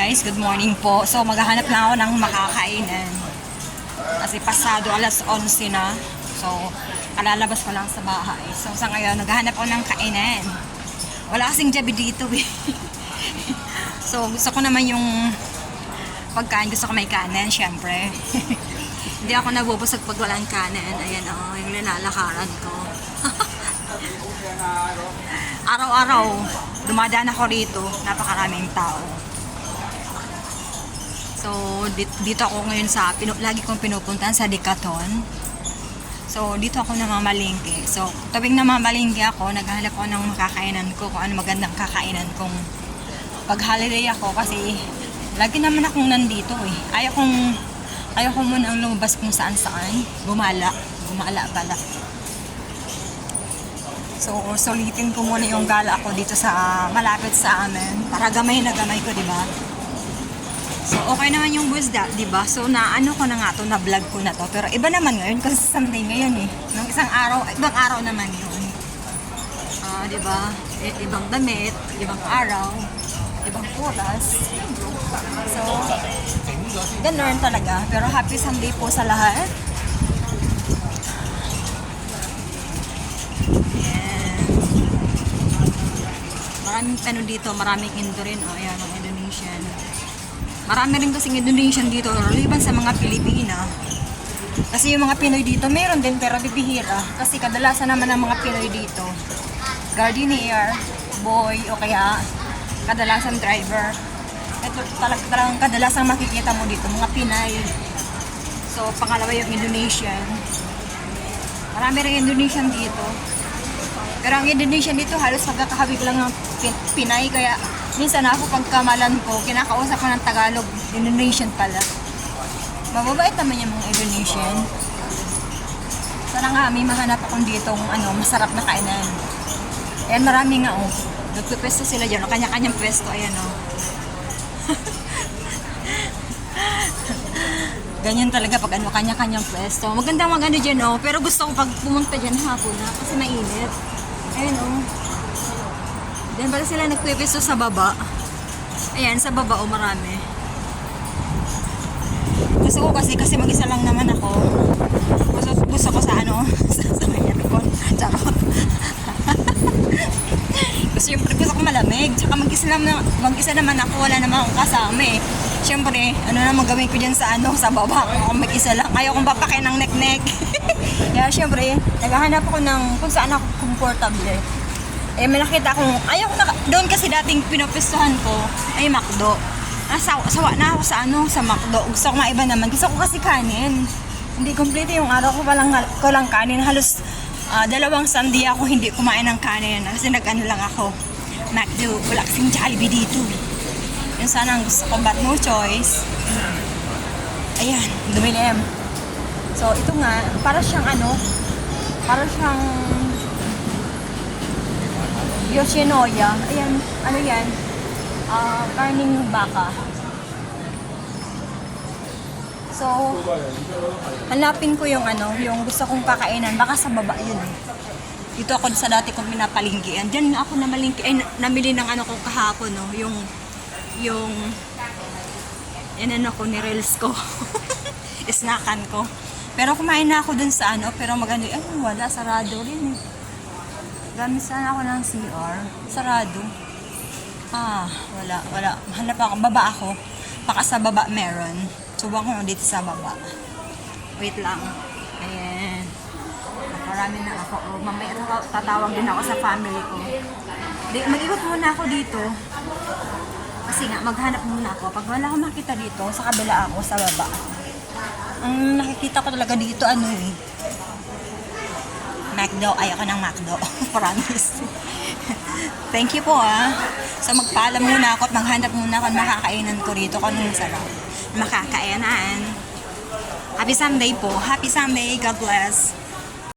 guys, good morning po. So maghahanap lang ako ng makakainan. Kasi pasado alas 11 na. So kalalabas ko lang sa bahay. So sa ngayon naghahanap ako ng kainan. Wala kasing jabi dito eh. So gusto ko naman yung pagkain, gusto ko may kanin syempre. Hindi ako nabubusog pag walang kanin. Ayan o, yung linalakaran ko. Araw-araw dumadaan ako rito, napakaraming tao. So dito ako ngayon sa lagi kong pinupuntahan sa Decathlon. So dito ako namamalingki. So tuwing namamalingki ako, naghahanap ako ng makakainan ko, kung ano magandang kakainan kong pag holiday ako, kasi lagi naman akong nandito eh. Ayaw ko munang lumabas kung saan-saan. Gumala pala. So, sulitin ko muna yung gala ako dito sa malapit sa amin para gamay na gamay ko, di ba? So, okay naman yung busda, di ba? So, naano ko na nga to, na vlog ko na to. Pero iba naman ngayon kasi Sunday ngayon eh. Nung ibang araw naman yun. Di ba? Ibang damit, ibang araw, ibang oras. So, ganun talaga. Pero happy Sunday po sa lahat. Maraming ano dito, maraming Indo rin. O, ayan, mga Indonesian. Marami rin kasing Indonesian dito, liban sa mga Pilipina. Kasi yung mga Pinoy dito, meron din pero bibihira. Kasi kadalasan naman ng mga Pinoy dito, gardener, boy, o kaya kadalasan driver. Ito talagang kadalasan makikita mo dito, mga Pinay. So, pangalawa yung Indonesian. Marami rin Indonesian dito. Pero ang Indonesian dito, halos magkakahawig lang ng Pinay. Kaya minsan ako pagkamalan ko, kinakausap ko ng Tagalog, Indonesian pala. Mababait naman yung mga Indonesian. Sana nga, may mahanap akong ditong masarap na kainan. Ayan, marami nga oh. Nagpipwesto sila dyan. Kanya-kanyang pwesto. Ayan oh. Ganyan talaga pag kanya-kanyang pwesto. Maganda dyan oh. Pero gusto ko pag pumunta dyan hapon na kasi mainit. Ayan oh. Diyan pala sila nagpipwesto sa baba. Ayan, sa baba oh, marami. Gusto ko kasi mag-isa lang naman ako. Gusto ko sa sa may aircon. Charot. Gusto ko malamig. Tsaka mag-isa naman ako. Wala naman akong kasama eh. Siyempre, naman gawin ko dyan sa sa baba. Kung mag-isa lang. Ayaw kong papakain ng nek-nek. Kaya siyempre, naghahanap ako ng kung saan ako comfortable. Eh, may nakita akong, doon kasi dating pinupistuhan ko, ay McDo. Sawa na ako sa McDo. Gusto ko maiba naman. Gusto ko kasi kanin. Hindi kompleto yung araw ko, ko lang kanin. Halos 2 Sunday ako hindi kumain ng kanin. Kasi lang ako. McDo. Wala kasing Jollibee dito. Yun sana ang gusto ko, but no choice. Ayan, dumilim. So, ito nga, para siyang Yoshinoya. Ayan, yan? Karning baka. So, hanapin ko yung yung gusto kong kakainan. Baka sa baba yun eh. Dito ako sa dati kong pinapalinggian. Diyan ako namili ng ko kahapon, no? Yung ko ni Reels ko. Snackan ko. Pero kumain na ako dun sa pero maganda, wala, sarado rin eh. Gamit sana ako ng CR. Sarado. Wala. Hanap ako. Baba ako. Baka sa baba meron. Subukan ko dito sa baba. Wait lang. Ayan. Marami na ako. Mamaya tatawag din ako sa family ko. Mag-ikot muna ako dito. Kasi nga, maghanap muna ako. Pag wala akong makita dito, sa kabila ako, sa baba. Ang nakikita ko talaga dito, McDo. Ayoko ng McDo. Promise. Thank you po So magpaalam muna ako at maghanap muna ako ng makakainan ko rito kung anong sarap. Makakainan. Happy Sunday po. Happy Sunday. God bless.